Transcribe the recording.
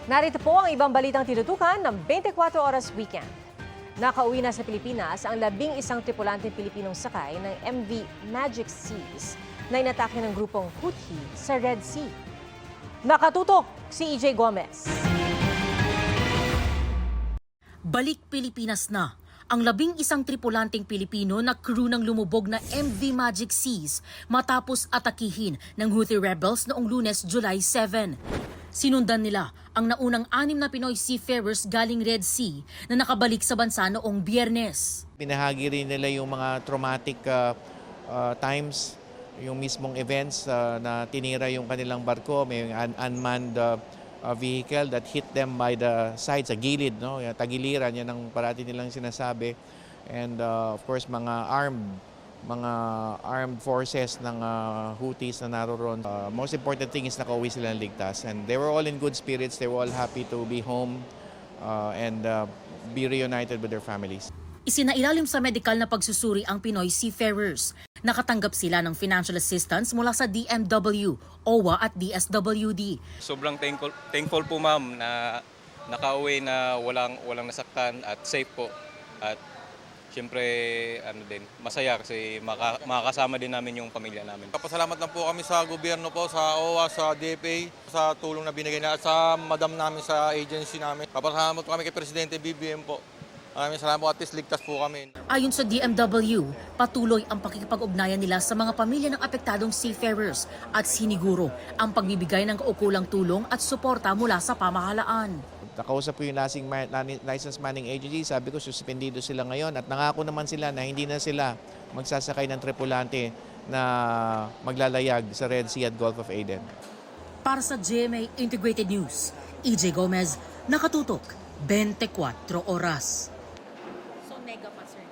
Narito po ang ibang balitang tinutukan ng 24 Oras Weekend. Nakauwi na sa Pilipinas ang 11 tripulanteng Pilipinong sakay ng MV Magic Seas na inatake ng grupong Houthi sa Red Sea. Nakatutok si EJ Gomez. Balik Pilipinas na ang 11 tripulanteng Pilipino na crew ng lumubog na MV Magic Seas matapos atakihin ng Houthi rebels noong Lunes, July 7. Sinundan nila ang naunang 6 na Pinoy seafarers galing Red Sea na nakabalik sa bansa noong Biyernes. Pinahagi rin nila yung mga traumatic times, yung mismong events na tinira yung kanilang barko, may unmanned vehicle that hit them by the side, sa gilid, no? Tagiliran, yan ang parati nilang sinasabi. And of course, mga armed forces ng Houthis na naroon. Most important thing is nakauwi sila ng ligtas. And they were all in good spirits. They were all happy to be home and be reunited with their families. Isinailalim sa medikal na pagsusuri ang Pinoy seafarers. Nakatanggap sila ng financial assistance mula sa DMW, OWA at DSWD. Sobrang thankful po ma'am na nakauwi na walang nasaktan at safe po. At siyempre masaya kasi makakasama din namin yung pamilya namin. Pasalamat lang po kami sa gobyerno po, sa OWA, sa DFA, sa tulong na binigay na at sa madam namin sa agency namin. Pasalamat po kami kay Presidente BBM po. Maraming salamat po, at least ligtas po kami. Ayon sa DMW, patuloy ang pakikipag-ugnayan nila sa mga pamilya ng apektadong seafarers at siniguro ang pagbibigay ng kaukulang tulong at suporta mula sa pamahalaan. Nakausap ko yung license manning agency, sabi ko suspendido sila ngayon at nangako naman sila na hindi na sila magsasakay ng tripulante na maglalayag sa Red Sea at Gulf of Aden. Para sa GMA Integrated News, EJ Gomez, nakatutok, 24 Oras. So, nega pa, sir.